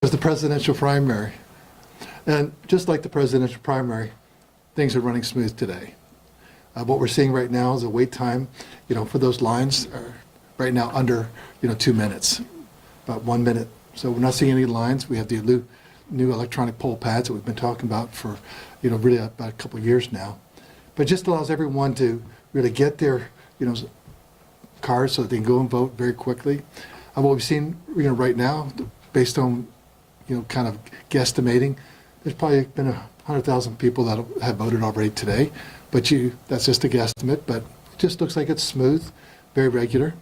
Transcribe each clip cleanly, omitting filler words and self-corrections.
was the presidential primary. And just like the presidential primary, things are running smooth today. What we're seeing right now is a wait time, for those lines are right now under, 2 minutes, about 1 minute. So we're not seeing any lines. We have the new electronic poll pads that we've been talking about for, really about a couple of years now. But it just allows everyone to really get their, cards so that they can go and vote very quickly. What we've seen, right now, based on, kind of guesstimating, there's probably been 100,000 people that have voted already today. But that's just a guesstimate, but it just looks like it's smooth, very regular.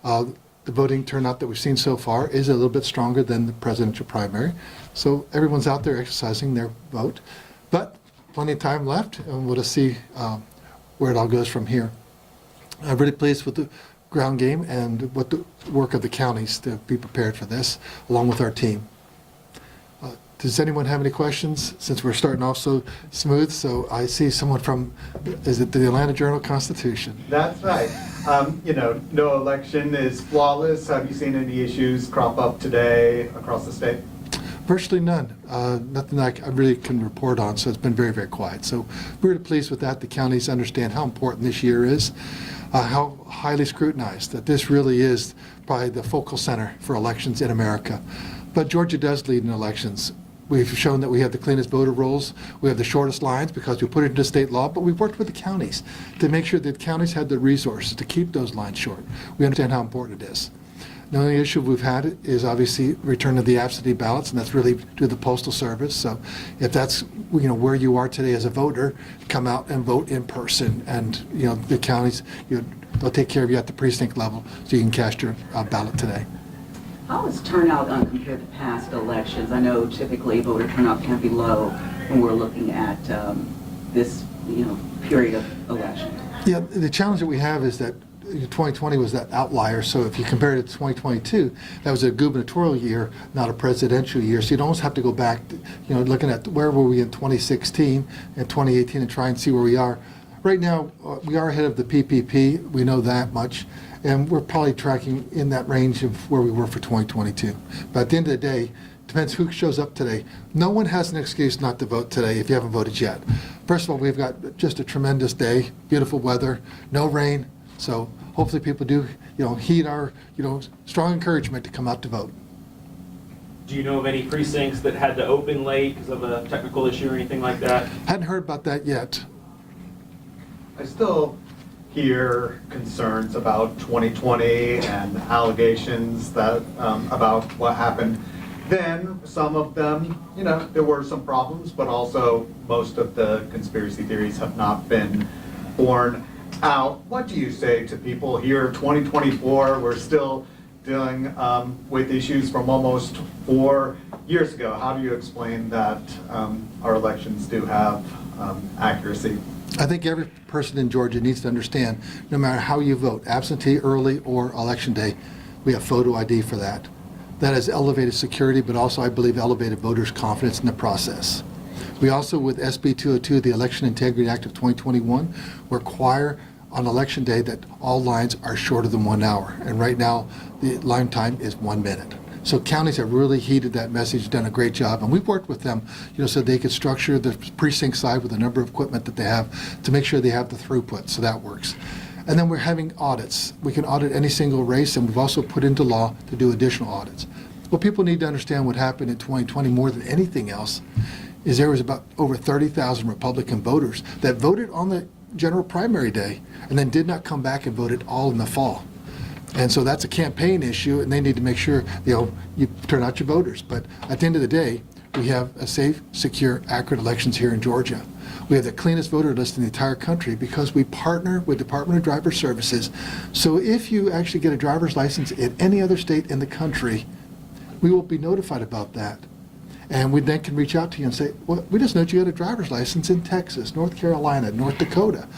The voting turnout that we've seen so far is a little bit stronger than the presidential primary. So everyone's out there exercising their vote. But plenty of time left, and we'll just see where it all goes from here. I'm really pleased with the ground game and what the work of the counties to be prepared for this, along with our team. Does anyone have any questions, since we're starting off so smooth? So I see someone from, is it the Atlanta Journal-Constitution? That's right. No election is flawless. Have you seen any issues crop up today across the state? Virtually none. Nothing that I really can report on, so it's been very, very quiet. So we're really pleased with that. The counties understand how important this year is, how highly scrutinized, that this really is probably the focal center for elections in America. But Georgia does lead in elections. We've shown that we have the cleanest voter rolls. We have the shortest lines because we put it into state law, but we've worked with the counties to make sure that counties had the resources to keep those lines short. We understand how important it is. The only issue we've had is obviously return of the absentee ballots, and that's really due to the Postal Service. So if that's where you are today as a voter, come out and vote in person, and the counties they'll take care of you at the precinct level so you can cast your ballot today. How is turnout compared to past elections? I know typically voter turnout can be low when we're looking at this period of election. Yeah, the challenge that we have is that 2020 was that outlier. So if you compare it to 2022, that was a gubernatorial year, not a presidential year. So you'd almost have to go back, looking at where were we in 2016 and 2018 and try and see where we are. Right now, we are ahead of the PPP. We know that much. And we're probably tracking in that range of where we were for 2022. But at the end of the day, depends who shows up today. No one has an excuse not to vote today if you haven't voted yet. First of all, we've got just a tremendous day, beautiful weather, no rain. So hopefully people do, heed our, strong encouragement to come out to vote. Do you know of any precincts that had to open late because of a technical issue or anything like that? Hadn't heard about that yet. I still hear concerns about 2020 and allegations that about what happened then. Some of them, there were some problems, but also most of the conspiracy theories have not been borne out. What do you say to people here, 2024, we're still dealing with issues from almost 4 years ago? How do you explain that our elections do have accuracy? I think every person in Georgia needs to understand, no matter how you vote, absentee, early, or election day, we have photo ID for that. That has elevated security, but also, I believe, elevated voters' confidence in the process. We also, with SB 202, the Election Integrity Act of 2021, require on election day that all lines are shorter than 1 hour. And right now, the line time is 1 minute. So counties have really heeded that message, done a great job, and we've worked with them, so they could structure the precinct side with the number of equipment that they have to make sure they have the throughput, so that works. And then we're having audits. We can audit any single race, and we've also put into law to do additional audits. What people need to understand what happened in 2020 more than anything else is there was about over 30,000 Republican voters that voted on the general primary day and then did not come back and voted all in the fall. And so that's a campaign issue, and they need to make sure you turn out your voters. But at the end of the day, we have a safe, secure, accurate elections here in Georgia. We have the cleanest voter list in the entire country because we partner with Department of Driver Services. So if you actually get a driver's license in any other state in the country, we will be notified about that. And we then can reach out to you and say, well, we just know you got a driver's license in Texas, North Carolina, North Dakota.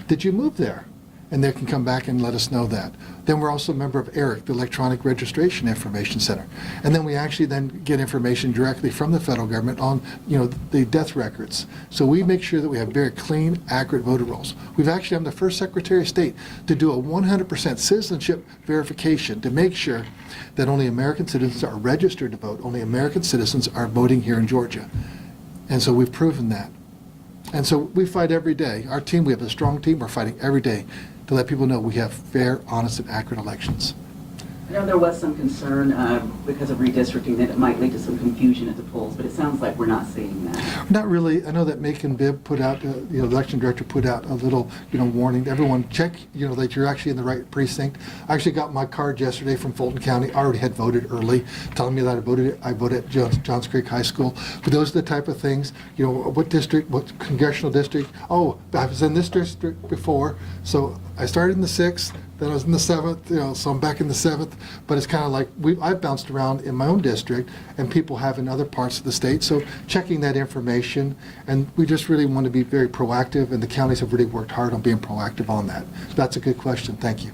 Did you move there? And they can come back and let us know that. Then we're also a member of ERIC, the Electronic Registration Information Center. And then we actually then get information directly from the federal government on the death records. So we make sure that we have very clean, accurate voter rolls. We've actually, I'm the first Secretary of State to do a 100% citizenship verification to make sure that only American citizens are registered to vote. Only American citizens are voting here in Georgia. And so we've proven that. And so we fight every day. Our team, we have a strong team, we're fighting every day to let people know we have fair, honest, and accurate elections. I know there was some concern because of redistricting that it might lead to some confusion at the polls, but it sounds like we're not seeing that. Not really. I know that Macon Bibb put out, the election director put out a little, warning to everyone, check, that you're actually in the right precinct. I actually got my card yesterday from Fulton County. I already had voted early, telling me that I voted at Johns Creek High School. But those are the type of things, what district, what congressional district. Oh, I was in this district before, so I started in the 6th, then I was in the 7th, so I'm back in the 7th. But it's kind of like I've bounced around in my own district, and people have in other parts of the state. So checking that information, and we just really want to be very proactive, and the counties have really worked hard on being proactive on that. So that's a good question. Thank you.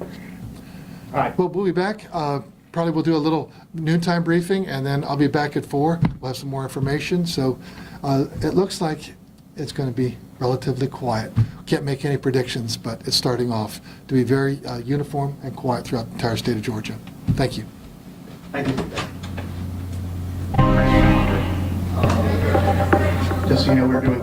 All right. Well, we'll be back. Probably we'll do a little noontime briefing, and then I'll be back at 4. We'll have some more information. So it looks like it's going to be relatively quiet. Can't make any predictions, but it's starting off to be very uniform and quiet throughout the entire state of Georgia. Thank you. Thank you. Just so you know, we're doing